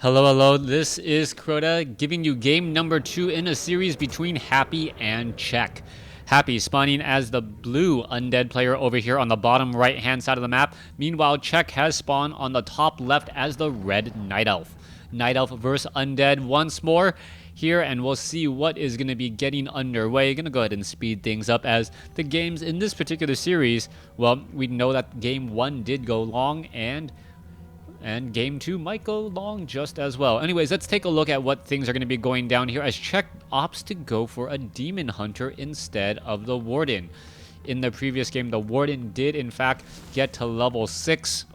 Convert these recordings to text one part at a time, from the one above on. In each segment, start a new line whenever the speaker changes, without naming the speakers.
Hello, hello. This is Crota giving you game number 2 in a series between Happy and Check. Happy spawning as the blue Undead player over here on the bottom right hand side of the map. Meanwhile, Check has spawned on the top left as the red Night Elf. Night Elf versus Undead once more here, and we'll see what is going to be getting underway. Going to go ahead and speed things up as the games in this particular series, well, we know that game 1 did go long, and game 2 might go long just as well. Anyways, let's take a look at what things are going to be going down here as Check opts to go for a Demon Hunter instead of the Warden. In the previous game, the Warden did in fact get to level 6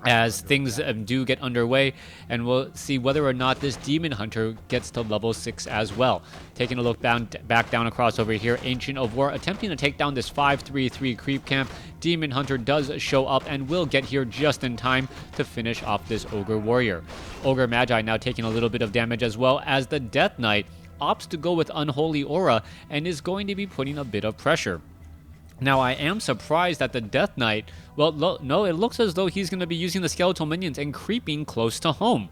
as things do get underway, and we'll see whether or not this Demon Hunter gets to level 6 as well. Taking a look back down across over here, Ancient of War attempting to take down this 5-3-3 creep camp. Demon Hunter does show up and will get here just in time to finish off this Ogre Warrior. Ogre Magi now taking a little bit of damage as well as the Death Knight opts to go with Unholy Aura and is going to be putting a bit of pressure. Now, I am surprised that the Death Knight, well, no, it looks as though he's going to be using the Skeletal Minions and creeping close to home.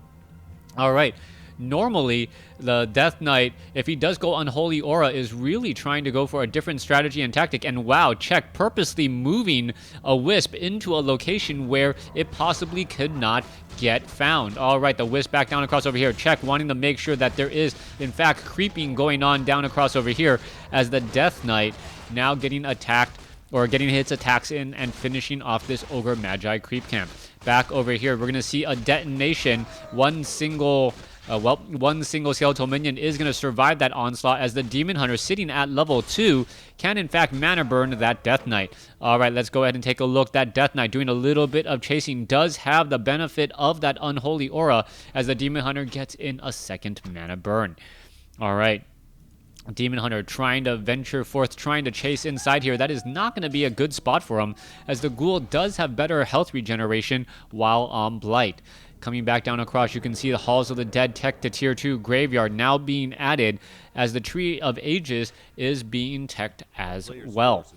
Alright, normally, the Death Knight, if he does go Unholy Aura, is really trying to go for a different strategy and tactic, and wow, Check purposely moving a Wisp into a location where it possibly could not get found. Alright, the Wisp back down across over here. Check wanting to make sure that there is, in fact, creeping going on down across over here as the Death Knight now getting attacked, or getting his attacks in and finishing off this Ogre Magi creep camp. Back over here, we're going to see a detonation. One single skeletal minion is going to survive that onslaught as the Demon Hunter sitting at level 2 can in fact mana burn that Death Knight. Alright, let's go ahead and take a look. That Death Knight doing a little bit of chasing does have the benefit of that Unholy Aura as the Demon Hunter gets in a second mana burn. Alright. Demon Hunter trying to venture forth, trying to chase inside here. That is not going to be a good spot for him, as the Ghoul does have better health regeneration while on Blight. Coming back down across, you can see the Halls of the Dead tech to tier 2 Graveyard now being added, as the Tree of Ages is being teched as well.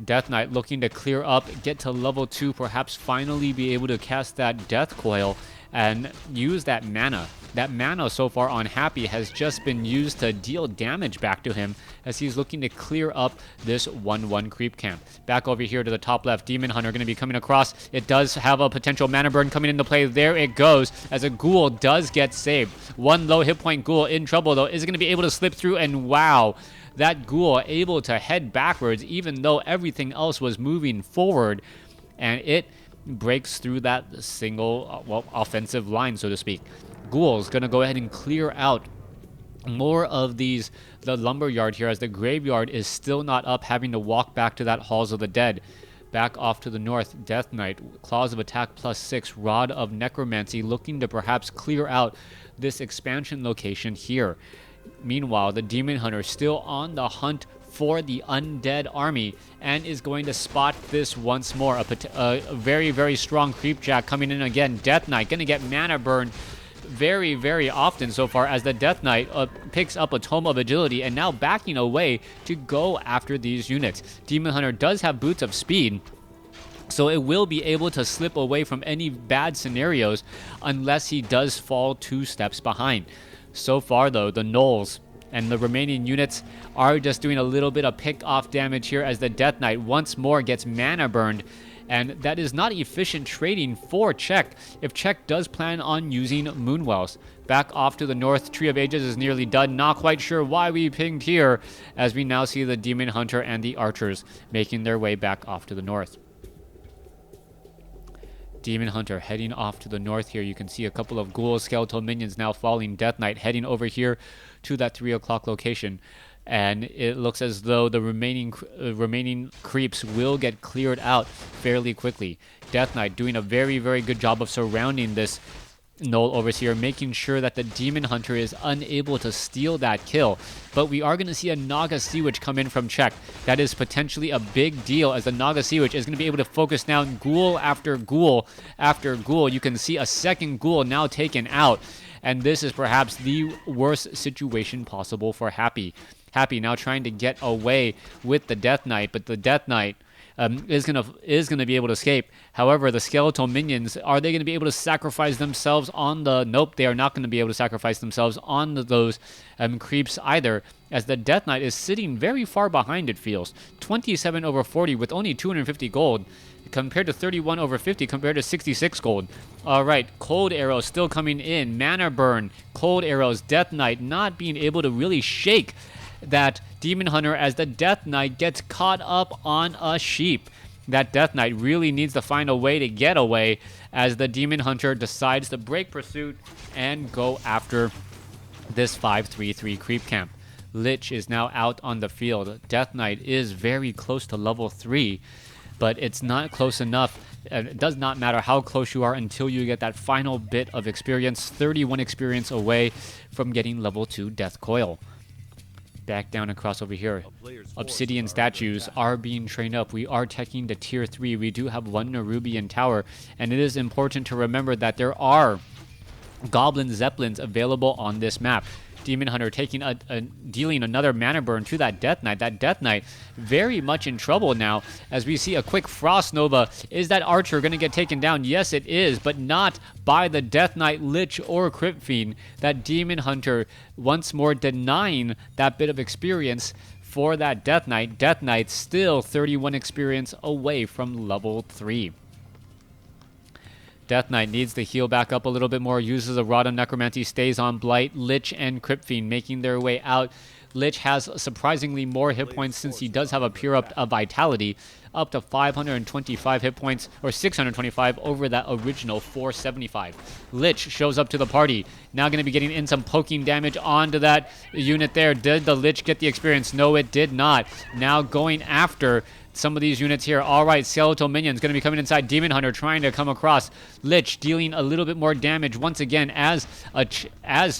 Death Knight looking to clear up, get to level 2, perhaps finally be able to cast that Death Coil and use that mana. That mana so far on Happy has just been used to deal damage back to him as he's looking to clear up this 1-1 creep camp. Back over here to the top left, Demon Hunter going to be coming across. It does have a potential mana burn coming into play. There it goes as a Ghoul does get saved. One low hit point Ghoul in trouble though is going to be able to slip through, and wow, that Ghoul able to head backwards even though everything else was moving forward, and it breaks through that single offensive line, so to speak. Ghoul's gonna go ahead and clear out more of the lumberyard here as the graveyard is still not up, having to walk back to that Halls of the Dead. Back off to the north, Death Knight, Claws of Attack +6, Rod of Necromancy, looking to perhaps clear out this expansion location here. Meanwhile, the Demon Hunter still on the hunt for the Undead army and is going to spot this once more. A very, very strong creep jack coming in again. Death Knight going to get mana burn very, very often so far as the Death Knight picks up a Tome of Agility and now backing away to go after these units. Demon Hunter does have Boots of Speed, so it will be able to slip away from any bad scenarios unless he does fall 2 steps behind. So far though, the Gnolls and the remaining units are just doing a little bit of pick-off damage here as the Death Knight once more gets mana burned, and that is not efficient trading for Check if Check does plan on using Moonwells. Back off to the north, Tree of Ages is nearly done. Not quite sure why we pinged here, as we now see the Demon Hunter and the Archers making their way back off to the north. Demon Hunter heading off to the north here. You can see a couple of Ghoul skeletal minions now following Death Knight, heading over here to that 3 o'clock location. And it looks as though the remaining creeps will get cleared out fairly quickly. Death Knight doing a very, very good job of surrounding this Gnoll Overseer, making sure that the Demon Hunter is unable to steal that kill. But we are going to see a Naga Sea Witch come in from Check. That is potentially a big deal, as the Naga Sea Witch is going to be able to focus down Ghoul after Ghoul after Ghoul. You can see a second Ghoul now taken out, and this is perhaps the worst situation possible for Happy. Happy now trying to get away with the Death Knight, but the Death Knight is gonna be able to escape. However, the skeletal minions, are they gonna be able to sacrifice themselves on the? Nope, they are not gonna be able to sacrifice themselves on those creeps either, as the Death Knight is sitting very far behind. It feels 27 over 40 with only 250 gold. Compared to 31 over 50, compared to 66 gold. All right, cold arrows still coming in. Mana burn, cold arrows, Death Knight not being able to really shake that Demon Hunter as the Death Knight gets caught up on a sheep. That Death Knight really needs to find a way to get away as the Demon Hunter decides to break pursuit and go after this 5-3-3 creep camp. Lich is now out on the field. Death Knight is very close to level 3. But it's not close enough. It does not matter how close you are until you get that final bit of experience. 31 experience away from getting level 2 Death Coil. Back down across over here. Obsidian statues are being trained up. We are teching to tier 3. We do have one Nerubian tower. And it is important to remember that there are Goblin Zeppelins available on this map. Demon Hunter taking dealing another mana burn to that Death Knight. That Death Knight very much in trouble now as we see a quick Frost Nova. Is that Archer going to get taken down? Yes, it is, but not by the Death Knight, Lich, or Crypt Fiend. That Demon Hunter once more denying that bit of experience for that Death Knight. Death Knight still 31 experience away from level 3. Death Knight needs to heal back up a little bit more, uses a Rod of Necromancy, stays on Blight. Lich and Crypt Fiend making their way out. Lich has surprisingly more hit points since he does have a Pure Up of Vitality, up to 525 hit points, or 625 over that original 475. Lich shows up to the party, now going to be getting in some poking damage onto that unit there. Did the Lich get the experience? No, it did not. Now going after some of these units here. All right, Skeletal Minions going to be coming inside. Demon Hunter trying to come across. Lich dealing a little bit more damage once again as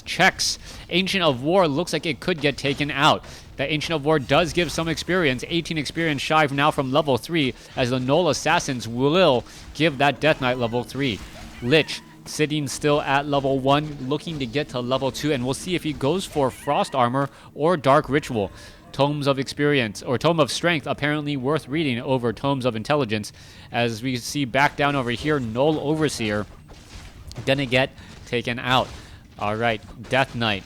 checks. Ancient of War looks like it could get taken out. The Ancient of War does give some experience. 18 experience shy now from level 3 as the Null Assassins will give that Death Knight level 3. Lich sitting still at level 1, looking to get to level 2, and we'll see if he goes for Frost Armor or Dark Ritual. Tomes of Experience, or Tome of Strength, apparently worth reading over Tomes of Intelligence. As we see back down over here, Null Overseer gonna get taken out. All right, Death Knight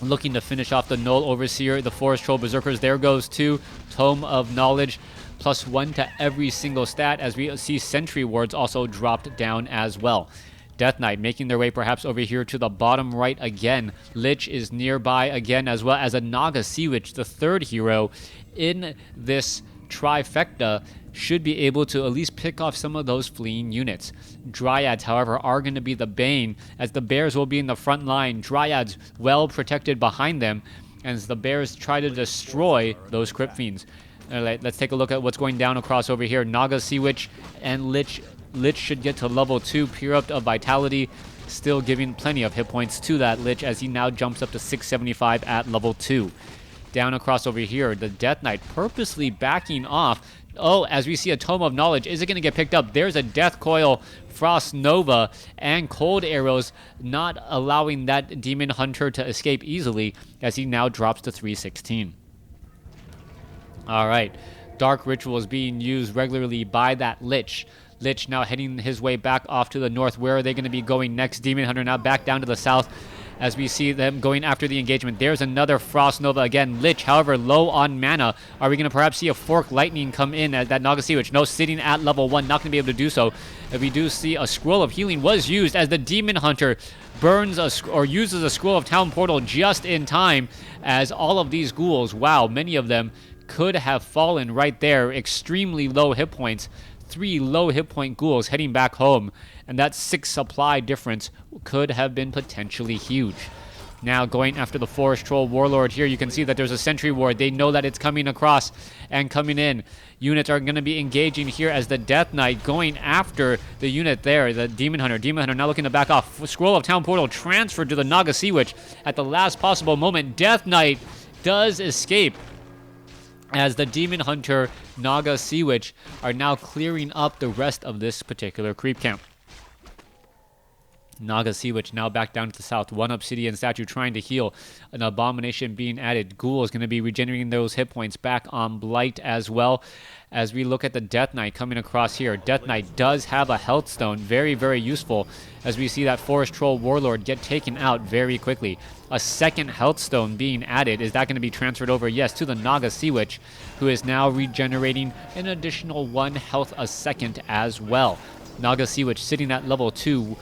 looking to finish off the Null Overseer. The Forest Troll Berserkers, there goes two. Tome of Knowledge, +1 to every single stat, as we see Sentry Wards also dropped down as well. Death Knight making their way perhaps over here to the bottom right again. Lich is nearby again, as well as a Naga Sea Witch, the third hero in this trifecta, should be able to at least pick off some of those fleeing units. Dryads, however, are going to be the bane, as the bears will be in the front line. Dryads well protected behind them, as the bears try to destroy those Crypt Fiends. All right, let's take a look at what's going down across over here. Naga Sea Witch and Lich should get to level 2, Pure Up of Vitality, still giving plenty of hit points to that Lich as he now jumps up to 675 at level 2. Down across over here, the Death Knight purposely backing off. Oh, as we see a Tome of Knowledge, is it going to get picked up? There's a Death Coil, Frost Nova, and Cold Arrows, not allowing that Demon Hunter to escape easily as he now drops to 316. All right, Dark Ritual is being used regularly by that Lich. Lich now heading his way back off to the north. Where are they going to be going next? Demon Hunter now back down to the south as we see them going after the engagement. There's another Frost Nova again. Lich, however, low on mana. Are we going to perhaps see a Fork Lightning come in at that Naga Sea Witch? No, sitting at level 1, not going to be able to do so. If we do see a Scroll of Healing was used as the Demon Hunter burns or uses a Scroll of Town Portal just in time, as all of these ghouls, wow, many of them could have fallen right there. Extremely low hit points. 3 low hit point ghouls heading back home, and that 6 supply difference could have been potentially huge. Now going after the Forest Troll Warlord here, you can see that there's a Sentry Ward. They know that it's coming across and coming in. Units are going to be engaging here as the Death Knight going after the unit there, the Demon Hunter. Demon Hunter now looking to back off. Scroll of Town Portal transferred to the Naga Sea Witch at the last possible moment. Death Knight does escape, as the Demon Hunter, Naga Sea Witch are now clearing up the rest of this particular creep camp. Naga Sea Witch now back down to the south. One Obsidian Statue trying to heal. An Abomination being added. Ghoul is going to be regenerating those hit points back on Blight as well. As we look at the Death Knight coming across here. Death Knight does have a Health Stone. Very, very useful. As we see that Forest Troll Warlord get taken out very quickly. A second Health Stone being added. Is that going to be transferred over? Yes, to the Naga Sea Witch, who is now regenerating an additional 1 health a second as well. Naga Sea Witch sitting at level 2.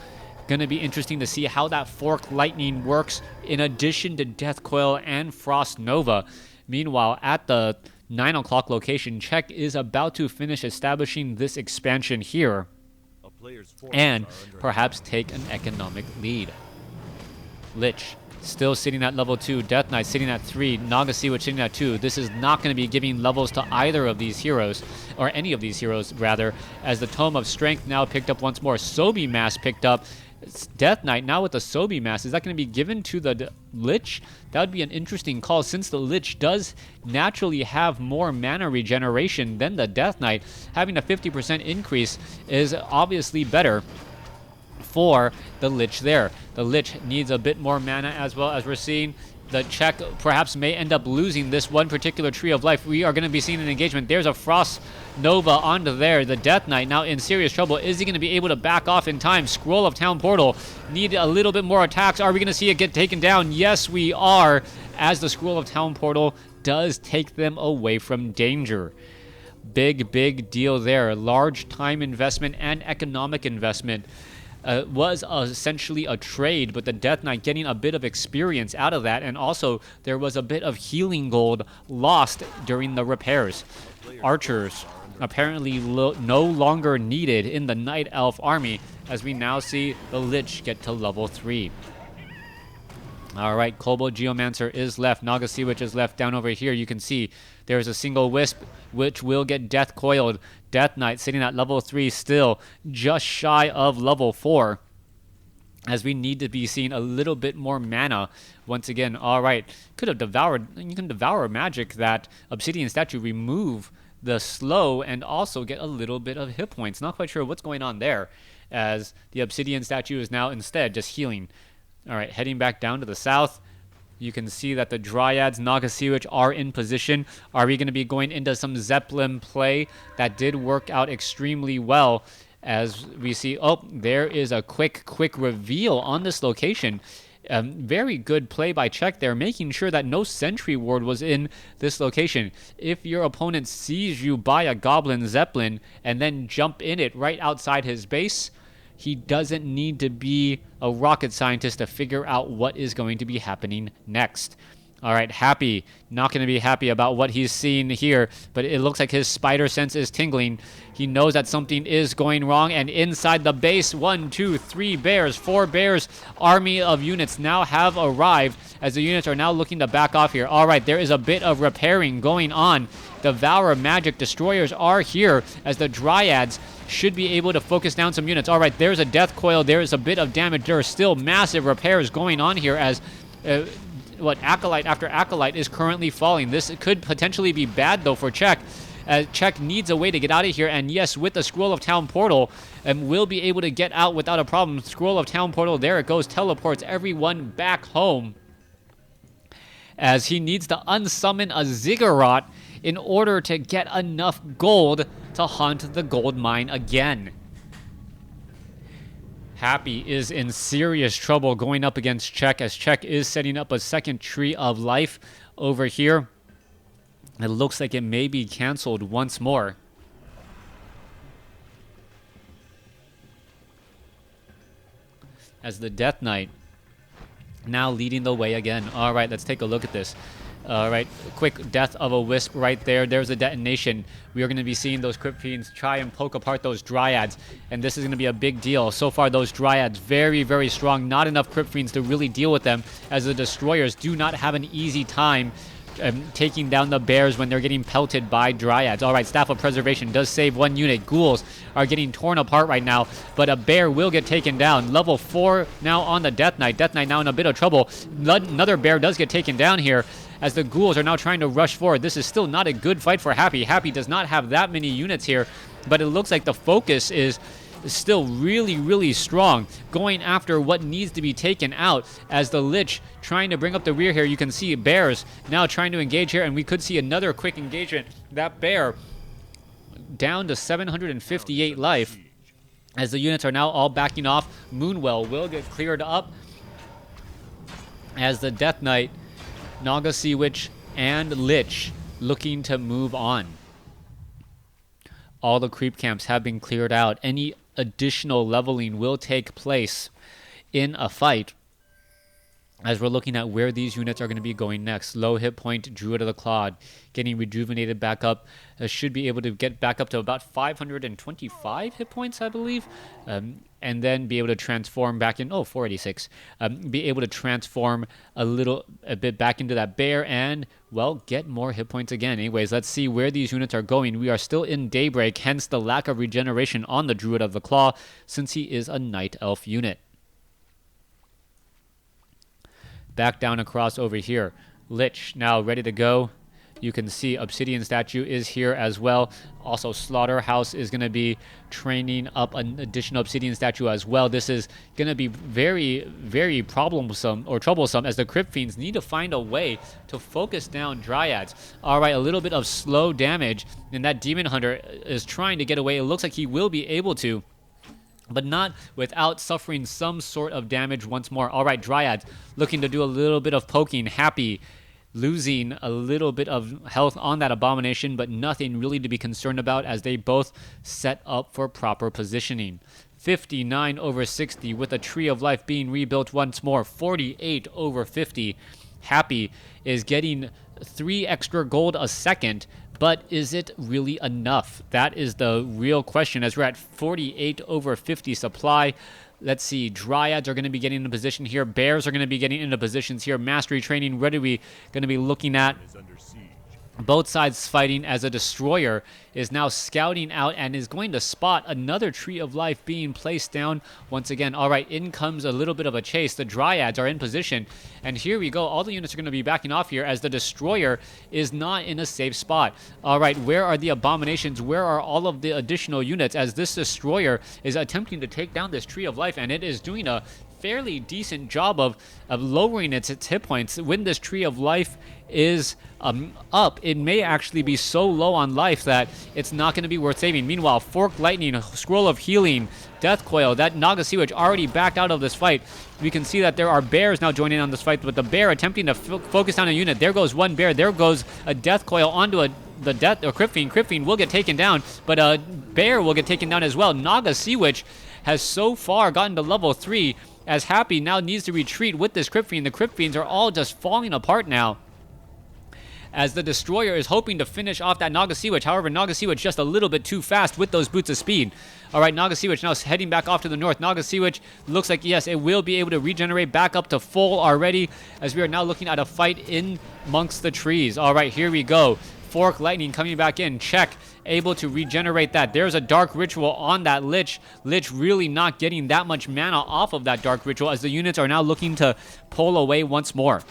Going to be interesting to see how that Fork Lightning works in addition to Death Coil and Frost Nova. Meanwhile, at the 9 o'clock location, Czech is about to finish establishing this expansion here and perhaps take an economic lead. Lich still sitting at level 2, Death Knight sitting at 3, Naga Sea Witch sitting at 2. This is not going to be giving levels to either of these heroes, or any of these heroes rather, as the Tome of Strength now picked up once more. Sobi Mass picked up. It's Death Knight now with the Sobi Mass. Is that going to be given to the Lich? That would be an interesting call, since the Lich does naturally have more mana regeneration than the Death Knight. Having a 50% increase is obviously better for the Lich there. The Lich needs a bit more mana, as well as we're seeing the Czech perhaps may end up losing this one particular Tree of Life. We are going to be seeing an engagement. There's a Frost Nova onto there. The Death Knight now in serious trouble. Is he going to be able to back off in time? Scroll of Town Portal. Need a little bit more attacks. Are we going to see it get taken down? Yes, we are, as the Scroll of Town Portal does take them away from danger. Big deal there. Large time investment and economic investment. Was essentially a trade, but the Death Knight getting a bit of experience out of that, and also there was a bit of healing gold lost during the repairs. Archers apparently no longer needed in the Night Elf army, as we now see the Lich get to level 3. Alright, Kobold Geomancer is left. Naga Sea Witch is left down over here. You can see there's a single Wisp, which will get Death Coiled. Death Knight sitting at level 3 still, just shy of level 4. As we need to be seeing a little bit more mana once again. Alright, could have devoured, you can devour magic that Obsidian Statue, remove the slow, and also get a little bit of hit points. Not quite sure what's going on there, as the Obsidian Statue is now instead just healing. Alright, heading back down to the south. You can see that the Dryads, Naga Sea Witch are in position. Are we going to be going into some Zeppelin play? That did work out extremely well, as we see, oh, there is a quick reveal on this location. Very good play by Czech there, making sure that no Sentry Ward was in this location. If your opponent sees you buy a Goblin Zeppelin and then jump in it right outside his base, he doesn't need to be a rocket scientist to figure out what is going to be happening next. All right, Happy, not going to be happy about what he's seeing here, but it looks like his spider sense is tingling. He knows that something is going wrong, and inside the base, 1, 2, 3 bears, 4 bears, army of units now have arrived, as the units are now looking to back off here. All right, there is a bit of repairing going on. Devour Magic Destroyers are here, as the Dryads should be able to focus down some units. All right, there's a Death Coil. There is a bit of damage. There are still massive repairs going on here, as Acolyte after Acolyte is currently falling. This could potentially be bad, though, for Czech. Czech needs a way to get out of here, and yes, with the Scroll of Town Portal, will be able to get out without a problem. Scroll of Town Portal, there it goes, teleports everyone back home, as he needs to unsummon a Ziggurat in order to get enough gold to hunt the gold mine again. Happy is in serious trouble going up against Czech, as Czech is setting up a second Tree of Life over here. It looks like it may be canceled once more. As the Death Knight now leading the way again. All right, let's take a look at this. All right, quick death of a Wisp right there. There's a detonation. We are going to be seeing those Crypt Fiends try and poke apart those Dryads, and this is going to be a big deal. So far, those Dryads very strong. Not enough Crypt Fiends to really deal with them, as the Destroyers do not have an easy time taking down the bears when they're getting pelted by Dryads. All right, Staff of Preservation does save one unit. Ghouls are getting torn apart right now, but a bear will get taken down. Level 4 now on the Death Knight. Death Knight now in a bit of trouble. Another bear does get taken down here, as the Ghouls are now trying to rush forward. This is still not a good fight for Happy. Happy does not have that many units here, but it looks like the focus is is still really, really strong, going after what needs to be taken out as the Lich trying to bring up the rear here. You can see bears now trying to engage here, and we could see another quick engagement. That bear down to 758 life as the units are now all backing off. Moonwell will get cleared up as the Death Knight, Naga Sea Witch, and Lich looking to move on. All the creep camps have been cleared out. Any additional leveling will take place in a fight as we're looking at where these units are going to be going next. Low hit point, Druid of the Clod, getting rejuvenated back up. Should be able to get back up to about 525 hit points, I believe. And then be able to transform back in, 486. Be able to transform a bit back into that bear and, well, get more hit points again. Anyways, let's see where these units are going. We are still in Daybreak, hence the lack of regeneration on the Druid of the Claw, since he is a Night Elf unit. Back down across over here. Lich now ready to go. You can see Obsidian Statue is here as well. Also, Slaughterhouse is going to be training up an additional Obsidian Statue as well. This is going to be very, very troublesome as the Crypt Fiends need to find a way to focus down Dryads. All right, a little bit of slow damage, and that Demon Hunter is trying to get away. It looks like he will be able to, but not without suffering some sort of damage once more. All right, Dryads looking to do a little bit of poking. Happy losing a little bit of health on that Abomination, but nothing really to be concerned about as they both set up for proper positioning. 59 over 60 with a Tree of Life being rebuilt once more. 48 over 50. Happy is getting 3 extra gold a second, but is it really enough? That is the real question as we're at 48 over 50 supply. Let's see, Dryads are going to be getting into position here. Bears are going to be getting into positions here. Mastery training, what are we going to be looking at? Both sides fighting as a Destroyer is now scouting out and is going to spot another Tree of Life being placed down once again. All right, in comes a little bit of a chase. The Dryads are in position, and here we go. All the units are going to be backing off here as the Destroyer is not in a safe spot. All right, where are the Abominations? Where are all of the additional units as this Destroyer is attempting to take down this Tree of Life, and it is doing a fairly decent job of lowering its hit points. When this Tree of Life is up, it may actually be so low on life that it's not going to be worth saving. Meanwhile, Forked Lightning, Scroll of Healing, Death Coil, that Naga Sea Witch already backed out of this fight. We can see that there are bears now joining on this fight, but the bear attempting to focus on a unit. There goes one bear. There goes a Death Coil onto the Crypt Fiend. Crypt Fiend will get taken down, but a bear will get taken down as well. Naga Sea Witch has so far gotten to level 3 as Happy now needs to retreat with this Crypt Fiend. The Crypt Fiends are all just falling apart now as the Destroyer is hoping to finish off that Naga Sea Witch. However, Naga Sea Witch just a little bit too fast with those boots of speed. All right, Naga Sea Witch now heading back off to the north. Naga Sea Witch looks like, yes, it will be able to regenerate back up to full already as we are now looking at a fight in amongst the trees. All right, here we go. Fork Lightning coming back in. Check. Able to regenerate that. There's a Dark Ritual on that Lich. Lich really not getting that much mana off of that Dark Ritual as the units are now looking to pull away once more.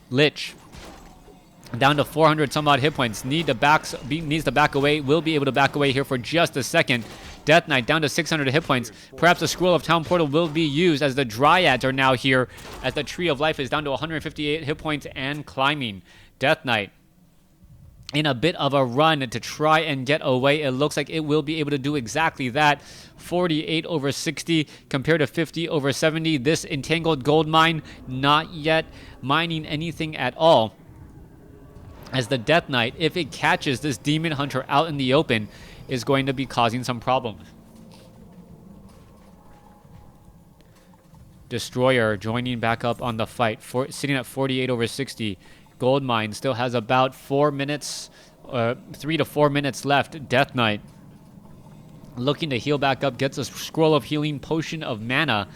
Lich down to 400 some odd hit points. Needs to back away. Will be able to back away here for just a second. Death Knight down to 600 hit points. Perhaps a Scroll of Town Portal will be used as the Dryads are now here as the Tree of Life is down to 158 hit points and climbing. Death Knight in a bit of a run to try and get away. It looks like it will be able to do exactly that. 48 over 60 compared to 50 over 70. This Entangled Gold Mine not yet mining anything at all, as the Death Knight, if it catches this Demon Hunter out in the open, is going to be causing some problems. Destroyer joining back up on the fight, sitting at 48 over 60. Gold Mine still has about 4 minutes, 3 to 4 minutes left. Death Knight looking to heal back up, gets a Scroll of Healing, Potion of Mana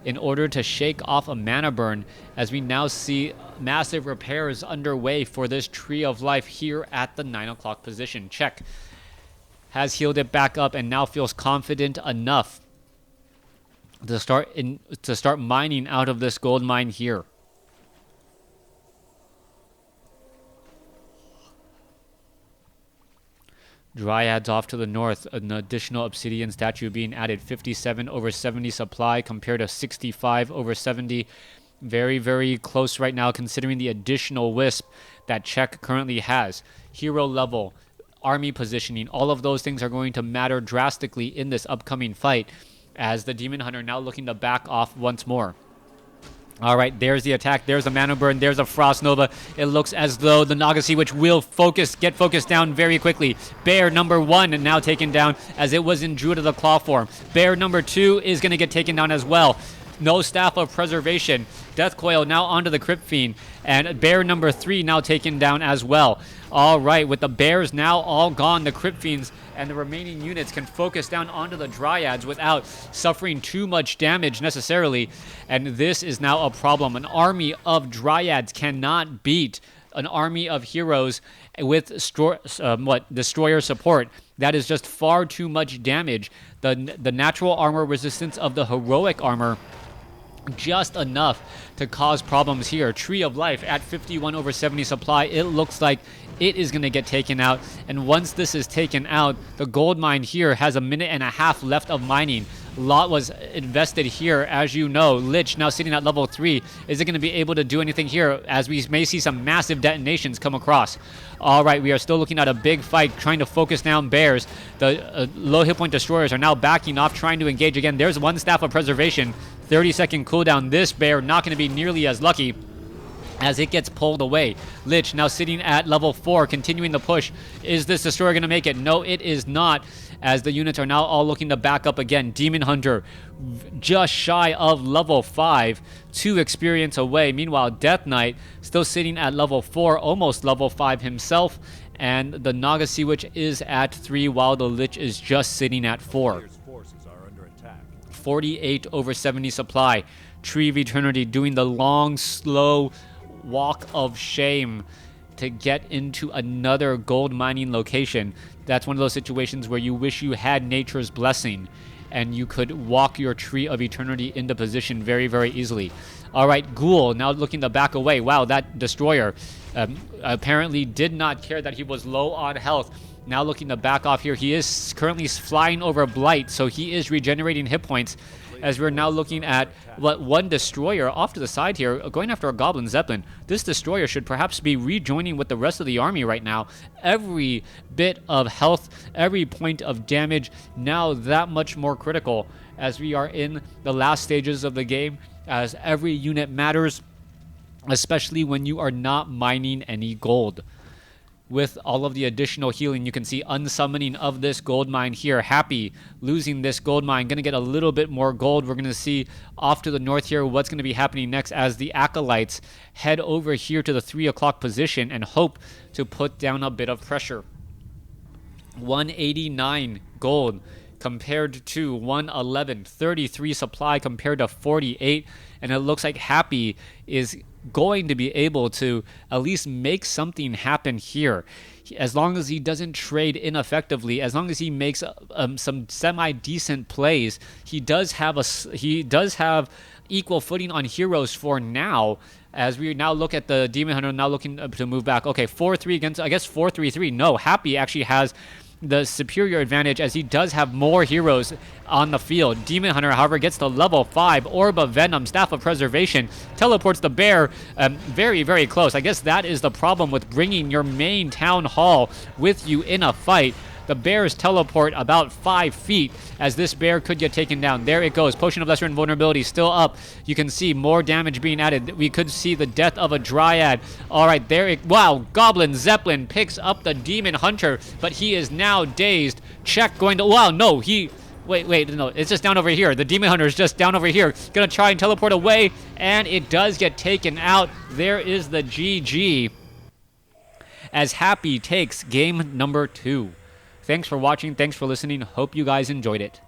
in order to shake off a mana burn, as we now see massive repairs underway for this Tree of Life here at the 9 o'clock position. Check. Has healed it back up and now feels confident enough to start mining out of this gold mine here. Dryads off to the north, an additional obsidian statue being added. 57 over 70 supply compared to 65 over 70. Very, very close right now considering the additional wisp that Czech currently has. Hero level, army positioning, all of those things are going to matter drastically in this upcoming fight as the Demon Hunter now looking to back off once more. All right, there's the attack. There's a Mana Burn. There's a Frost Nova. It looks as though the Naga Sea Witch will get focused down very quickly. Bear number 1 and now taken down as it was in Druid of the Claw form. Bear number 2 is going to get taken down as well. No Staff of Preservation. Death Coil now onto the Crypt Fiend. And Bear number 3 now taken down as well. All right, with the Bears now all gone, the Crypt Fiends and the remaining units can focus down onto the Dryads without suffering too much damage necessarily. And this is now a problem. An army of Dryads cannot beat an army of heroes with destroyer support. That is just far too much damage. The natural armor resistance of the heroic armor, just enough to cause problems here. Tree of Life at 51 over 70 supply. It looks like it is going to get taken out. And once this is taken out, the gold mine here has a minute and a half left of mining. A lot was invested here, as you know. Lich now sitting at level 3. Is it going to be able to do anything here, as we may see some massive detonations come across? All right, we are still looking at a big fight, trying to focus down bears. The low hit point destroyers are now backing off, trying to engage again. There's one Staff of Preservation. 30-second cooldown. This bear not going to be nearly as lucky as it gets pulled away. Lich now sitting at level 4, continuing the push. Is this destroyer going to make it? No, it is not, as the units are now all looking to back up again. Demon Hunter just shy of level 5, 2 experience away. Meanwhile, Death Knight still sitting at level 4, almost level 5 himself. And the Naga Sea Witch is at 3, while the Lich is just sitting at 4. 48 over 70 supply. Tree of Eternity doing the long, slow walk of shame to get into another gold mining location. That's one of those situations where you wish you had nature's blessing and you could walk your Tree of Eternity into position very, very easily. All right, Ghoul now looking to back away. Wow, that destroyer apparently did not care that he was low on health. Now looking to back off here. He is currently flying over Blight, so he is regenerating hit points, as we're now looking at one destroyer off to the side here, going after a Goblin Zeppelin. This destroyer should perhaps be rejoining with the rest of the army right now. Every bit of health, every point of damage, now that much more critical as we are in the last stages of the game, as every unit matters, especially when you are not mining any gold. With all of the additional healing, you can see unsummoning of this gold mine here. Happy losing this gold mine. Going to get a little bit more gold. We're going to see off to the north here what's going to be happening next as the Acolytes head over here to the 3 o'clock position and hope to put down a bit of pressure. 189 gold compared to 111. 33 supply compared to 48. And it looks like Happy is going to be able to at least make something happen here, as long as he doesn't trade ineffectively, as long as he makes some semi-decent plays. He does have equal footing on heroes for now, as we now look at the Demon Hunter now looking to move back. Okay, 4-3 against, I guess 4-3-3. No, Happy actually has the superior advantage, as he does have more heroes on the field. Demon Hunter, however, gets to level 5. Orb of Venom, Staff of Preservation, teleports the bear very, very close. I guess that is the problem with bringing your main town hall with you in a fight. The bears teleport about 5 feet, as this bear could get taken down. There it goes. Potion of Lesser Invulnerability still up. You can see more damage being added. We could see the death of a Dryad. All right, there it... Wow, Goblin Zeppelin picks up the Demon Hunter, but he is now dazed. Check going to... Wow, no, he... Wait, no, it's just down over here. The Demon Hunter is just down over here. Gonna try and teleport away, and it does get taken out. There is the GG, as Happy takes game number 2. Thanks for watching. Thanks for listening. Hope you guys enjoyed it.